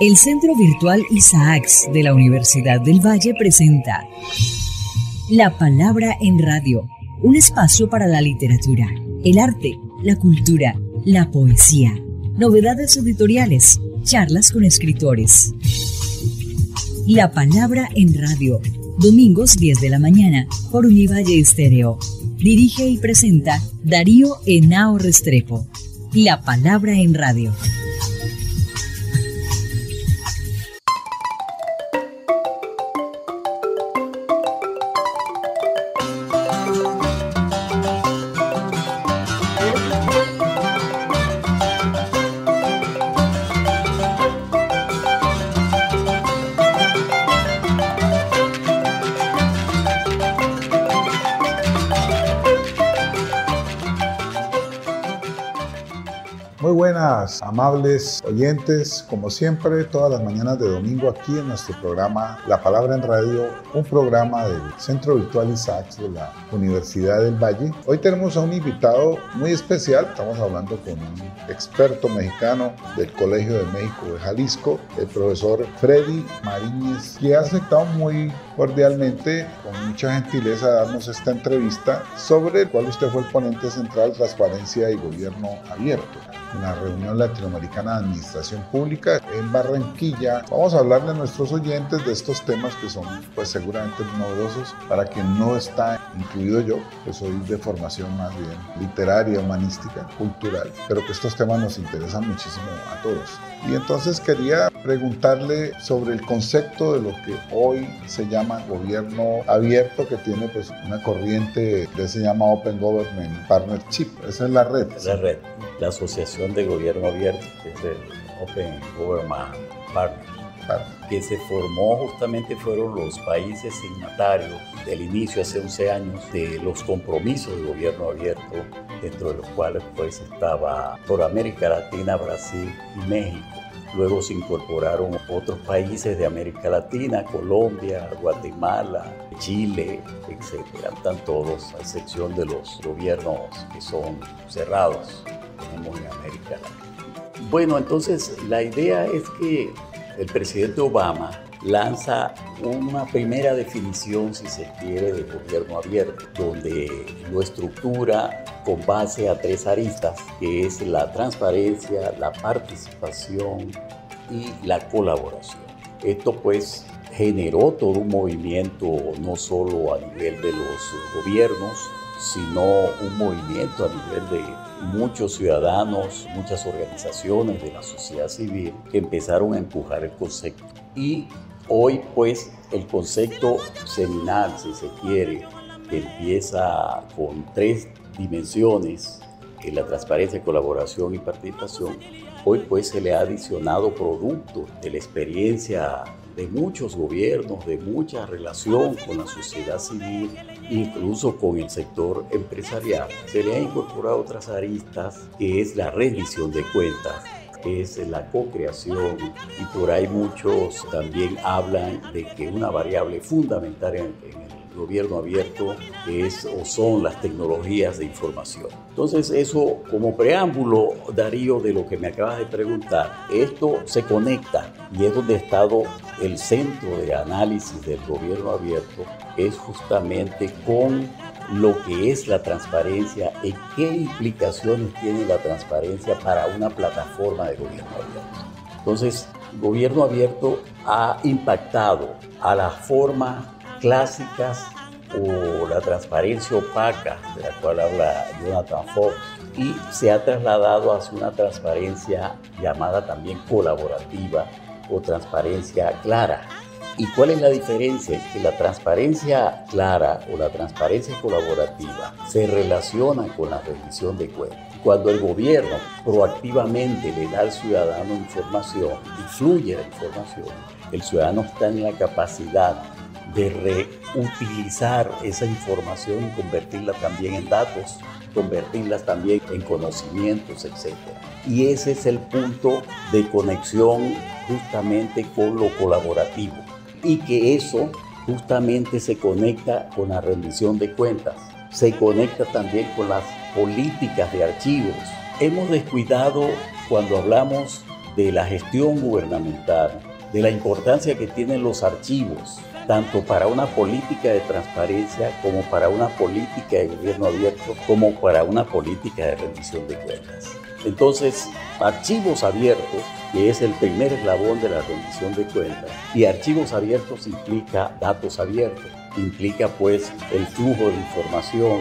El Centro Virtual Isaacs de la Universidad del Valle presenta La Palabra en Radio, un espacio para la literatura, el arte, la cultura, la poesía, novedades editoriales, charlas con escritores. La Palabra en Radio, domingos 10 de la mañana por Univalle Estéreo. Dirige y presenta Darío Henao Restrepo. La Palabra en Radio. Muy buenas, amables oyentes, como siempre, todas las mañanas de domingo aquí en nuestro programa La Palabra en Radio, un programa del Centro Virtual Isaacs de la Universidad del Valle. Hoy tenemos a un invitado muy especial, estamos hablando con un experto mexicano del Colegio de México de Jalisco, el profesor Freddy Mariñez, que ha aceptado muy cordialmente, con mucha gentileza, darnos esta entrevista sobre el cual usted fue el ponente central, Transparencia y Gobierno Abierto, una reunión latinoamericana de administración pública en Barranquilla. Vamos a hablarle a nuestros oyentes de estos temas que son pues seguramente novedosos para quien no está incluido yo, que soy de formación más bien literaria, humanística, cultural, pero que estos temas nos interesan muchísimo a todos. Y entonces quería preguntarle sobre el concepto de lo que hoy se llama gobierno abierto, que tiene pues una corriente que se llama Open Government Partnership. Esa es la red. La red, la Asociación de Gobierno Abierto, que es el Open Government Partnership, que se formó justamente, fueron los países signatarios del inicio hace 11 años de los compromisos de gobierno abierto, dentro de los cuales pues estaba por América Latina, Brasil y México. Luego se incorporaron otros países de América Latina, Colombia, Guatemala, Chile, etc. Están todos, a excepción de los gobiernos que son cerrados, tenemos en América Latina. Bueno, entonces la idea es que el presidente Obama lanza una primera definición, si se quiere, de gobierno abierto, donde lo estructura con base a 3 aristas, que es la transparencia, la participación y la colaboración. Esto pues generó todo un movimiento, no solo a nivel de los gobiernos, sino un movimiento a nivel de muchos ciudadanos, muchas organizaciones de la sociedad civil que empezaron a empujar el concepto. Y hoy pues el concepto seminal, si se quiere, que empieza con 3 dimensiones, que es la transparencia, colaboración y participación, hoy pues se le ha adicionado producto de la experiencia de muchos gobiernos, de mucha relación con la sociedad civil, incluso con el sector empresarial. Se le ha incorporado otras aristas, que es la rendición de cuentas, que es la co-creación, y por ahí muchos también hablan de que una variable fundamental en el gobierno abierto es o son las tecnologías de información. Entonces eso como preámbulo, Darío, de lo que me acabas de preguntar, esto se conecta y es donde ha estado el centro de análisis del gobierno abierto, es justamente con lo que es la transparencia y qué implicaciones tiene la transparencia para una plataforma de gobierno abierto. Entonces, gobierno abierto ha impactado a las formas clásicas o la transparencia opaca, de la cual habla Jonathan Fox, y se ha trasladado hacia una transparencia llamada también colaborativa o transparencia clara. ¿Y cuál es la diferencia? Que la transparencia clara o la transparencia colaborativa se relaciona con la rendición de cuentas. Cuando el gobierno proactivamente le da al ciudadano información y fluye la información, el ciudadano está en la capacidad de reutilizar esa información y convertirla también en datos, convertirlas también en conocimientos, etc. Y ese es el punto de conexión justamente con lo colaborativo. Y que eso justamente se conecta con la rendición de cuentas, se conecta también con las políticas de archivos. Hemos descuidado, cuando hablamos de la gestión gubernamental, de la importancia que tienen los archivos, tanto para una política de transparencia como para una política de gobierno abierto, como para una política de rendición de cuentas. Entonces, archivos abiertos, que es el primer eslabón de la rendición de cuentas, y archivos abiertos implica datos abiertos, implica pues el flujo de información,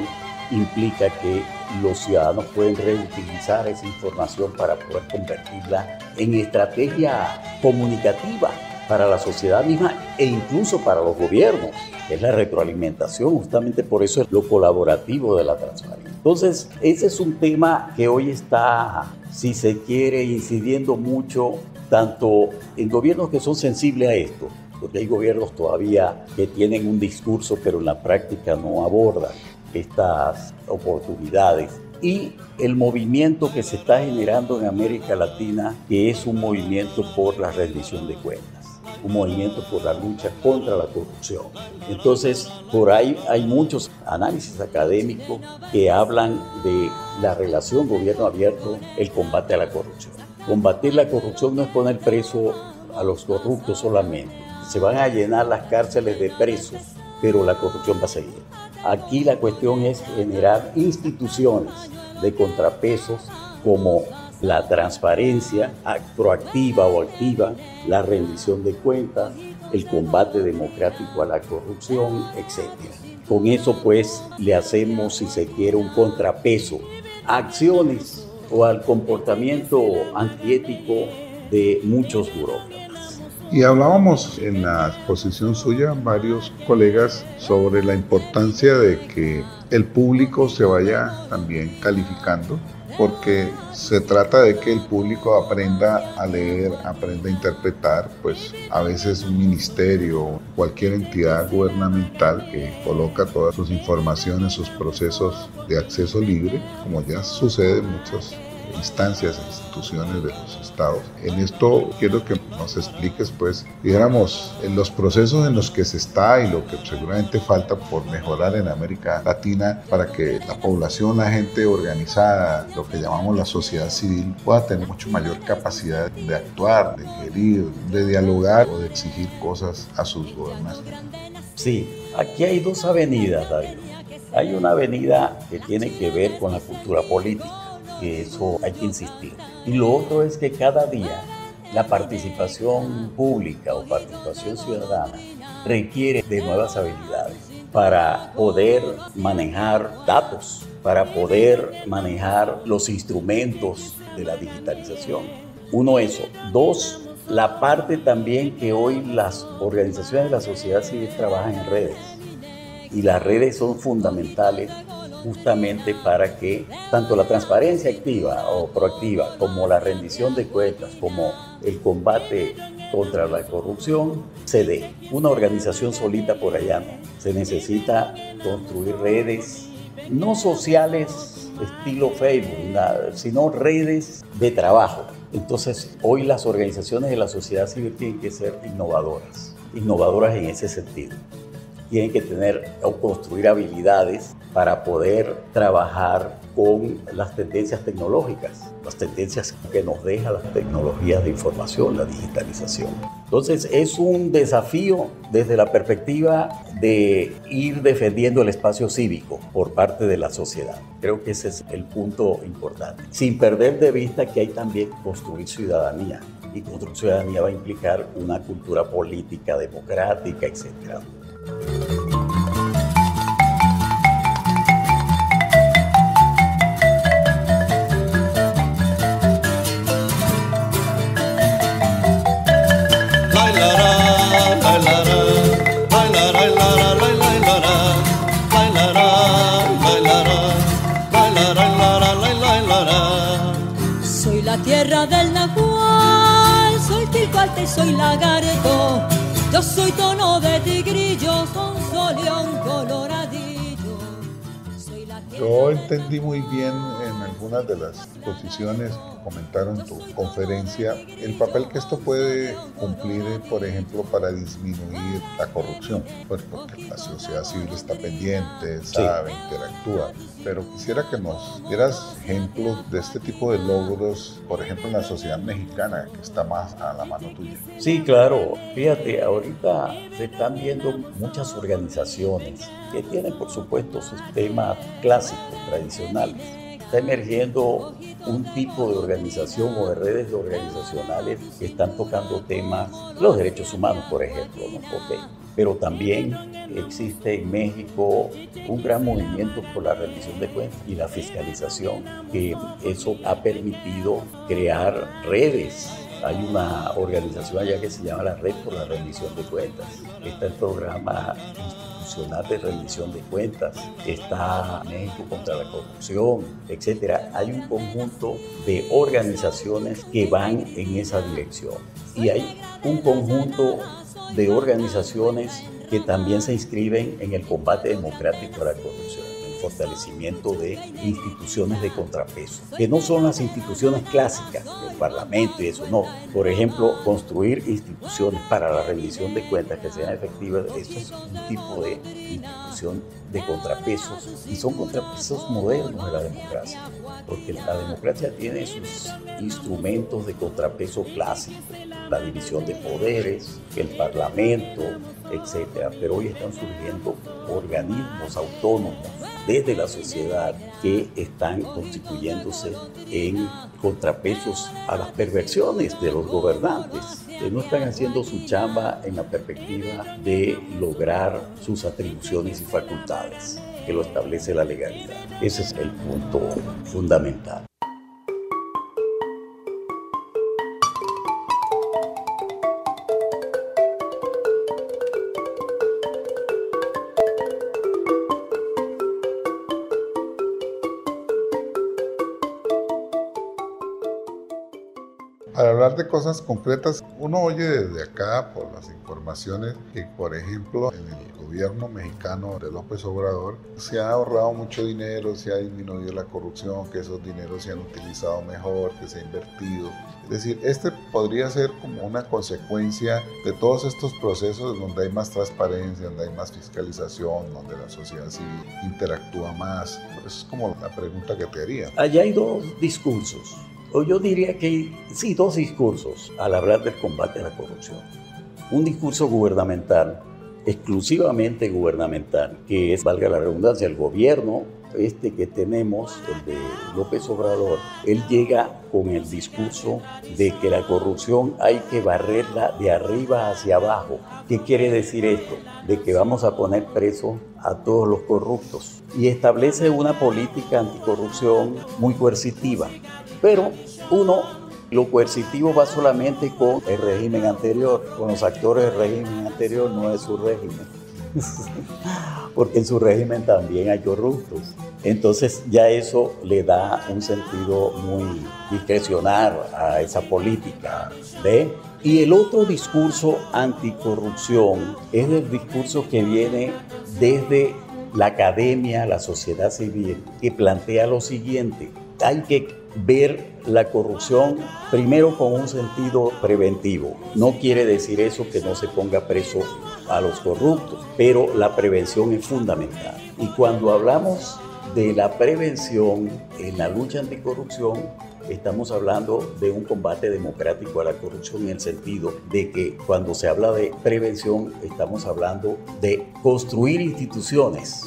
implica que los ciudadanos pueden reutilizar esa información para poder convertirla en estrategia comunicativa para la sociedad misma e incluso para los gobiernos, que es la retroalimentación. Justamente por eso es lo colaborativo de la transparencia. Entonces, ese es un tema que hoy está, si se quiere, incidiendo mucho tanto en gobiernos que son sensibles a esto, porque hay gobiernos todavía que tienen un discurso pero en la práctica no abordan estas oportunidades, y el movimiento que se está generando en América Latina, que es un movimiento por la rendición de cuentas, un movimiento por la lucha contra la corrupción. Entonces, por ahí hay muchos análisis académicos que hablan de la relación gobierno abierto, el combate a la corrupción. Combatir la corrupción no es poner preso a los corruptos solamente. Se van a llenar las cárceles de presos, pero la corrupción va a seguir. Aquí la cuestión es generar instituciones de contrapesos como la transparencia proactiva o activa, la rendición de cuentas, el combate democrático a la corrupción, etc. Con eso pues le hacemos, si se quiere, un contrapeso a acciones o al comportamiento antiético de muchos burócratas. Y hablábamos en la exposición suya, varios colegas, sobre la importancia de que el público se vaya también calificando, porque se trata de que el público aprenda a leer, aprenda a interpretar, pues a veces un ministerio, cualquier entidad gubernamental que coloca todas sus informaciones, sus procesos de acceso libre, como ya sucede en muchas instancias e instituciones de los estados. En esto quiero que nos expliques, pues, dijéramos, en los procesos en los que se está y lo que seguramente falta por mejorar en América Latina para que la población, la gente organizada, lo que llamamos la sociedad civil, pueda tener mucho mayor capacidad de actuar, de gerir, de dialogar o de exigir cosas a sus gobernantes. Sí, aquí hay dos avenidas, David. Hay una avenida que tiene que ver con la cultura política, que eso hay que insistir. Y lo otro es que cada día la participación pública o participación ciudadana requiere de nuevas habilidades para poder manejar datos, para poder manejar los instrumentos de la digitalización. Uno, eso. Dos, la parte también que hoy las organizaciones de la sociedad civil trabajan en redes. Y las redes son fundamentales justamente para que tanto la transparencia activa o proactiva, como la rendición de cuentas, como el combate contra la corrupción, se dé. Una organización solita por allá no. Se necesita construir redes, no sociales estilo Facebook, sino redes de trabajo. Entonces, hoy las organizaciones de la sociedad civil tienen que ser innovadoras en ese sentido. Tienen que tener o construir habilidades para poder trabajar con las tendencias tecnológicas, las tendencias que nos dejan las tecnologías de información, la digitalización. Entonces es un desafío desde la perspectiva de ir defendiendo el espacio cívico por parte de la sociedad. Creo que ese es el punto importante. Sin perder de vista que hay también construir ciudadanía. Y construir ciudadanía va a implicar una cultura política, democrática, etc. Soy la tierra del Nahual, soy Tilcualte, soy lagarto. Yo soy tono de tigrillo, son soleón coloradillo. Soy la Yo entendí muy bien en algunas de las posiciones que comentaron en tu conferencia el papel que esto puede cumplir, por ejemplo, para disminuir la corrupción, pues porque la sociedad civil está pendiente, sabe, interactúa. Pero quisiera que nos dieras ejemplos de este tipo de logros, por ejemplo, en la sociedad mexicana, que está más a la mano tuya. Sí, claro. Fíjate, ahorita se están viendo muchas organizaciones que tienen, por supuesto, sistemas clásicos, tradicionales. Está emergiendo un tipo de organización o de redes organizacionales que están tocando temas, los derechos humanos, por ejemplo, ¿no? Okay. Pero también existe en México un gran movimiento por la rendición de cuentas y la fiscalización, que eso ha permitido crear redes. Hay una organización allá que se llama la Red por la Rendición de Cuentas. Está el programa institucional de rendición de cuentas, está México contra la corrupción, etc. Hay un conjunto de organizaciones que van en esa dirección. Y hay un conjunto de organizaciones que también se inscriben en el combate democrático a la corrupción, el fortalecimiento de instituciones de contrapeso, que no son las instituciones clásicas, el Parlamento y eso, no. Por ejemplo, construir instituciones para la rendición de cuentas que sean efectivas, eso es un tipo de institución de contrapesos, y son contrapesos modernos de la democracia, porque la democracia tiene sus instrumentos de contrapeso clásicos, la división de poderes, el Parlamento, etcétera. Pero hoy están surgiendo organismos autónomos desde la sociedad que están constituyéndose en contrapesos a las perversiones de los gobernantes, que no están haciendo su chamba en la perspectiva de lograr sus atribuciones y facultades, que lo establece la legalidad. Ese es el punto fundamental. Para hablar de cosas concretas, uno oye desde acá por las informaciones que, por ejemplo, en el gobierno mexicano de López Obrador se ha ahorrado mucho dinero, se ha disminuido la corrupción, que esos dineros se han utilizado mejor, que se ha invertido. Es decir, este podría ser como una consecuencia de todos estos procesos donde hay más transparencia, donde hay más fiscalización, donde la sociedad civil interactúa más. Esa es como la pregunta que te haría. Allá hay dos discursos. O yo diría que sí, dos discursos al hablar del combate a la corrupción. Un discurso gubernamental, exclusivamente gubernamental, que es, valga la redundancia, el gobierno que tenemos, el de López Obrador. Él llega con el discurso de que la corrupción hay que barrerla de arriba hacia abajo. ¿Qué quiere decir esto? De que vamos a poner preso a todos los corruptos. Y establece una política anticorrupción muy coercitiva. Pero lo coercitivo va solamente con el régimen anterior, con los actores del régimen anterior, no de su régimen. Porque en su régimen también hay corruptos. Entonces ya eso le da un sentido muy discrecional a esa política, ¿ve? Y el otro discurso anticorrupción es el discurso que viene desde la academia, la sociedad civil, que plantea lo siguiente: hay que ver la corrupción primero con un sentido preventivo. No quiere decir eso que no se ponga preso a los corruptos, pero la prevención es fundamental. Y cuando hablamos de la prevención en la lucha anticorrupción, estamos hablando de un combate democrático a la corrupción, en el sentido de que cuando se habla de prevención estamos hablando de construir instituciones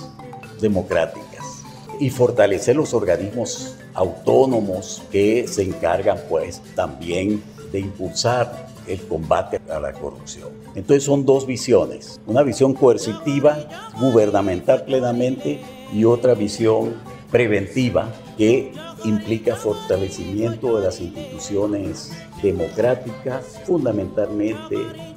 democráticas y fortalecer los organismos autónomos que se encargan pues también de impulsar el combate a la corrupción. Entonces son dos visiones, una visión coercitiva, gubernamental plenamente, y otra visión preventiva que implica fortalecimiento de las instituciones democráticas, fundamentalmente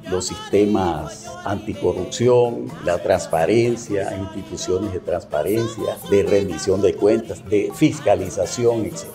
los sistemas anticorrupción, la transparencia, instituciones de transparencia, de rendición de cuentas, de fiscalización, etc.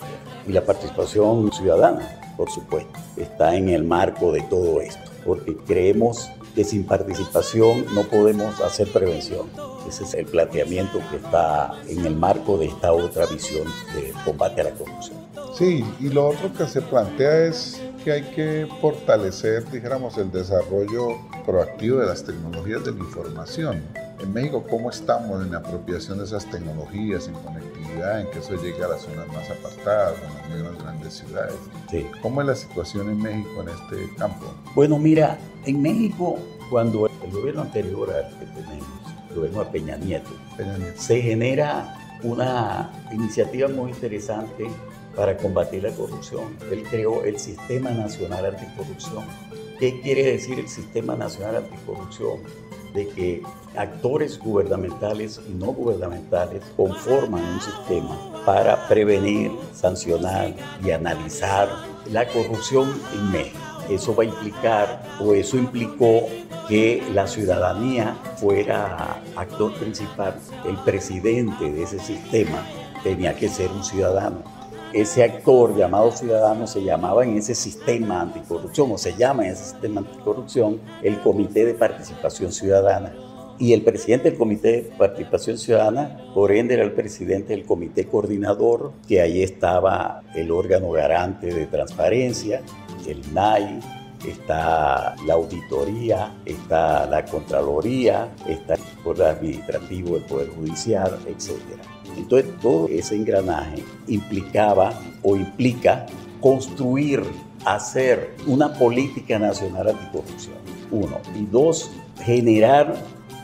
Y la participación ciudadana, por supuesto, está en el marco de todo esto, porque creemos que sin participación no podemos hacer prevención. Ese es el planteamiento que está en el marco de esta otra visión de combate a la corrupción. Sí, y lo otro que se plantea es que hay que fortalecer, dijéramos, el desarrollo proactivo de las tecnologías de la información. En México, ¿cómo estamos en la apropiación de esas tecnologías, en conectividad, en que eso llegue a las zonas más apartadas, a las nuevas grandes ciudades? Sí. ¿Cómo es la situación en México en este campo? Bueno, mira, en México, cuando el gobierno anterior al que tenemos, el gobierno de Peña Nieto, se genera una iniciativa muy interesante para combatir la corrupción. Él creó el Sistema Nacional Anticorrupción. ¿Qué quiere decir el Sistema Nacional Anticorrupción? De que actores gubernamentales y no gubernamentales conforman un sistema para prevenir, sancionar y analizar la corrupción en México. Eso va a implicar, o eso implicó, que la ciudadanía fuera actor principal. El presidente de ese sistema tenía que ser un ciudadano. Ese actor llamado ciudadano se llamaba en ese sistema anticorrupción, o se llama en ese sistema anticorrupción, el Comité de Participación Ciudadana. Y el presidente del Comité de Participación Ciudadana, por ende, era el presidente del Comité Coordinador, que ahí estaba el órgano garante de transparencia, el INAI, está la auditoría, está la Contraloría, está el Poder Administrativo, el Poder Judicial, etc. Entonces, todo ese engranaje implicaba o implica construir, hacer una política nacional anticorrupción, uno. Y dos, generar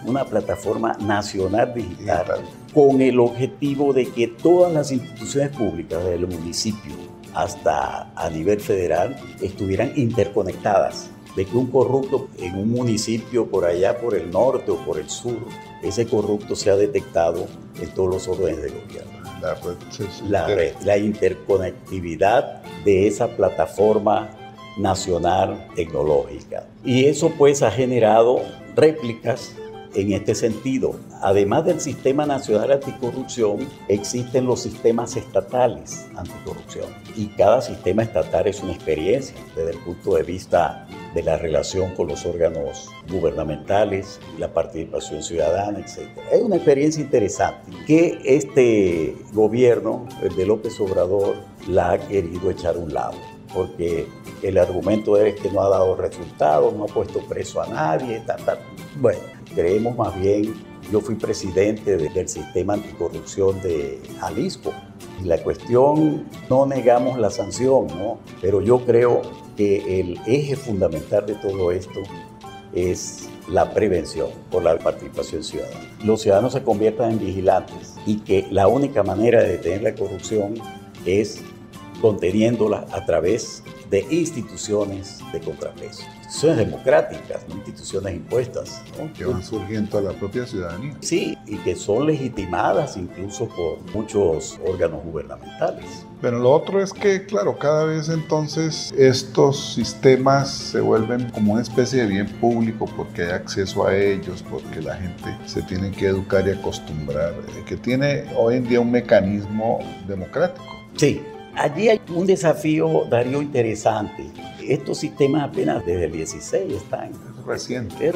una plataforma nacional digital con el objetivo de que todas las instituciones públicas del municipio hasta a nivel federal estuvieran interconectadas, de que un corrupto en un municipio por allá por el norte o por el sur, ese corrupto sea detectado en todos los órdenes de gobierno. La interconectividad de esa plataforma nacional tecnológica. Y eso pues ha generado réplicas en este sentido. Además del Sistema Nacional Anticorrupción, existen los sistemas estatales anticorrupción. Y cada sistema estatal es una experiencia desde el punto de vista de la relación con los órganos gubernamentales, la participación ciudadana, etc. Es una experiencia interesante que este gobierno, el de López Obrador, la ha querido echar a un lado, porque el argumento es que no ha dado resultados, no ha puesto preso a nadie, Bueno, creemos más bien, yo fui presidente del Sistema Anticorrupción de Jalisco, y la cuestión, no negamos la sanción, ¿no? Pero yo creo que el eje fundamental de todo esto es la prevención por la participación ciudadana. Los ciudadanos se conviertan en vigilantes y que la única manera de detener la corrupción es conteniéndola a través de instituciones de contrapeso. Instituciones democráticas, no instituciones impuestas, ¿no? Que van surgiendo a la propia ciudadanía. Sí, y que son legitimadas incluso por muchos órganos gubernamentales. Pero lo otro es que, claro, cada vez entonces estos sistemas se vuelven como una especie de bien público porque hay acceso a ellos, porque la gente se tiene que educar y acostumbrar, que tiene hoy en día un mecanismo democrático. Sí. Allí hay un desafío, Darío, interesante. Estos sistemas apenas desde el 16 están. Es reciente. Es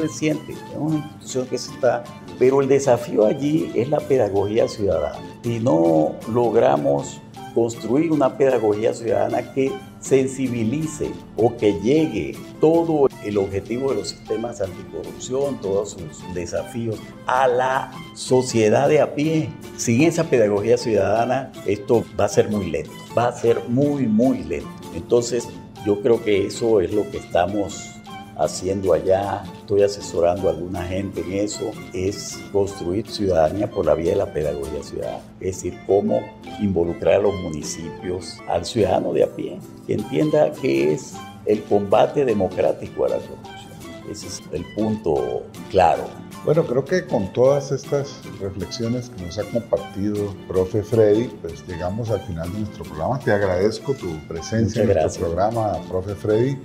una institución que se está... Pero el desafío allí es la pedagogía ciudadana. Si no logramos construir una pedagogía ciudadana que sensibilice o que llegue todo el objetivo de los sistemas anticorrupción, todos sus desafíos a la sociedad de a pie. Sin esa pedagogía ciudadana, esto va a ser muy lento, va a ser muy, muy lento. Entonces, yo creo que eso es lo que estamos haciendo allá. Estoy asesorando a alguna gente en eso, es construir ciudadanía por la vía de la pedagogía ciudadana. Es decir, cómo involucrar a los municipios, al ciudadano de a pie, que entienda qué es el combate democrático a la corrupción. Ese es el punto claro. Bueno, creo que con todas estas reflexiones que nos ha compartido profe Freddy, pues llegamos al final de nuestro programa. Te agradezco tu presencia en nuestro programa, profe Freddy.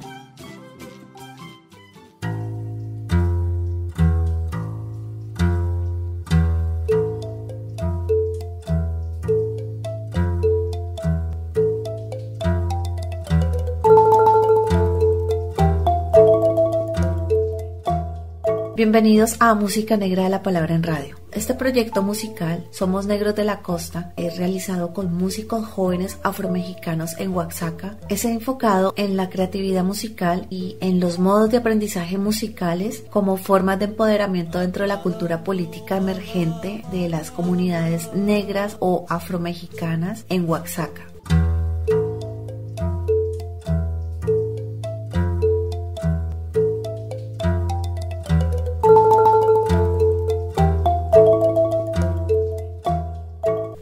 Bienvenidos a Música Negra de la Palabra en Radio. Este proyecto musical, Somos Negros de la Costa, es realizado con músicos jóvenes afromexicanos en Oaxaca. Es enfocado en la creatividad musical y en los modos de aprendizaje musicales como formas de empoderamiento dentro de la cultura política emergente de las comunidades negras o afromexicanas en Oaxaca.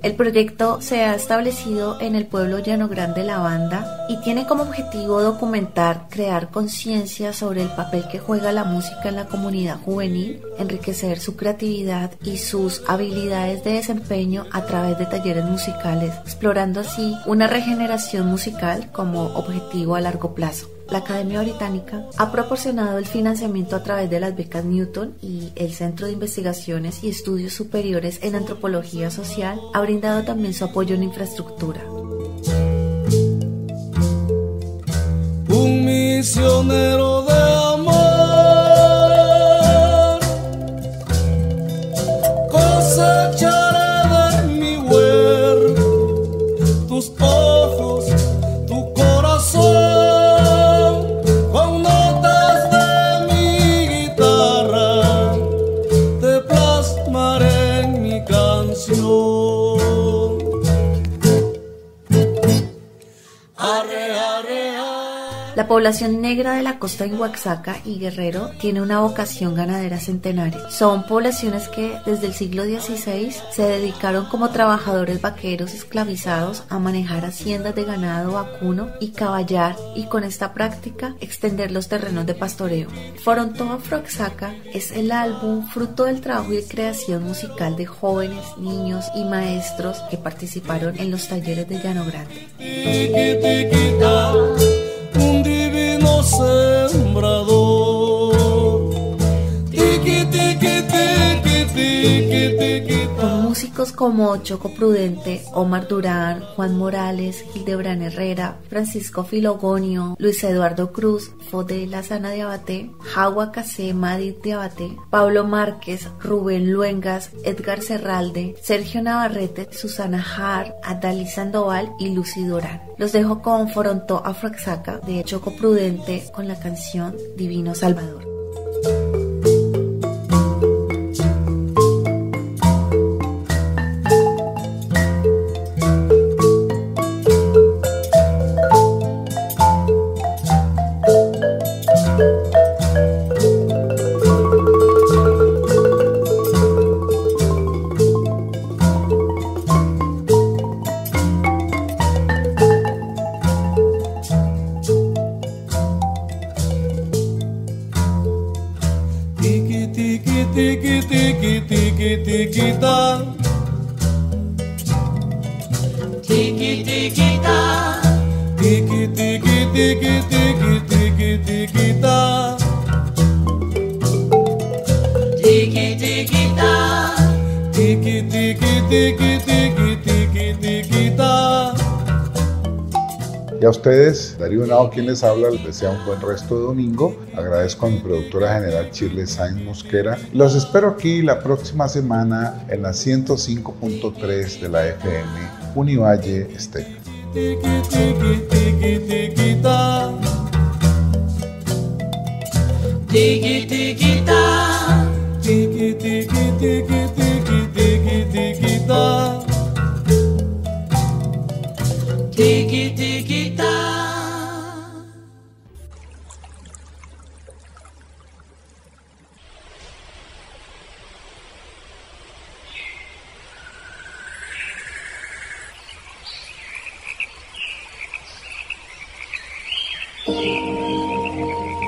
El proyecto se ha establecido en el pueblo Llano Grande La Banda y tiene como objetivo documentar, crear conciencia sobre el papel que juega la música en la comunidad juvenil, enriquecer su creatividad y sus habilidades de desempeño a través de talleres musicales, explorando así una regeneración musical como objetivo a largo plazo. La Academia Británica ha proporcionado el financiamiento a través de las becas Newton y el Centro de Investigaciones y Estudios Superiores en Antropología Social ha brindado también su apoyo en infraestructura. Un misionero de amor cosecharé de mi huerto tus ojos, tu corazón. La población negra de la costa en Oaxaca y Guerrero tiene una vocación ganadera centenaria. Son poblaciones que desde el siglo XVI se dedicaron como trabajadores vaqueros esclavizados a manejar haciendas de ganado vacuno y caballar, y con esta práctica extender los terrenos de pastoreo. Foronto Afro-Oaxaca es el álbum fruto del trabajo y creación musical de jóvenes, niños y maestros que participaron en los talleres de Llano Grande. Un divino sembrador, tiqui, tiqui, tiqui, tiqui, tiqui. Con músicos como Choco Prudente, Omar Durán, Juan Morales, Hildebrand Herrera, Francisco Filogonio, Luis Eduardo Cruz, Fode Lazana de Abaté, Jagua Casé Madrid de Abaté, Pablo Márquez, Rubén Luengas, Edgar Serralde, Sergio Navarrete, Susana Har, Adalí Sandoval y Lucy Durán. Los dejo con Foronto Afro-Oaxaca de Choco Prudente con la canción Divino Salvador. Y a ustedes, Darío Henao, quien les habla, les desea un buen resto de domingo. Agradezco a mi productora general Shirley Sáenz Mosquera. Los espero aquí la próxima semana en la 105.3 de la FM Univalle Estéreo.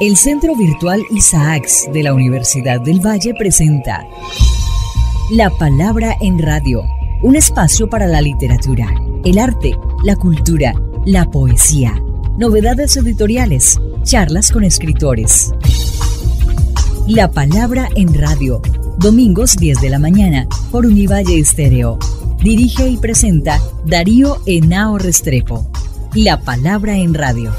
El Centro Virtual Isaacs de la Universidad del Valle presenta La Palabra en Radio, un espacio para la literatura, el arte, la cultura, la poesía, novedades editoriales, charlas con escritores. La Palabra en Radio, domingos 10 de la mañana por Univalle Estéreo. Dirige y presenta Darío Henao Restrepo. La Palabra en Radio.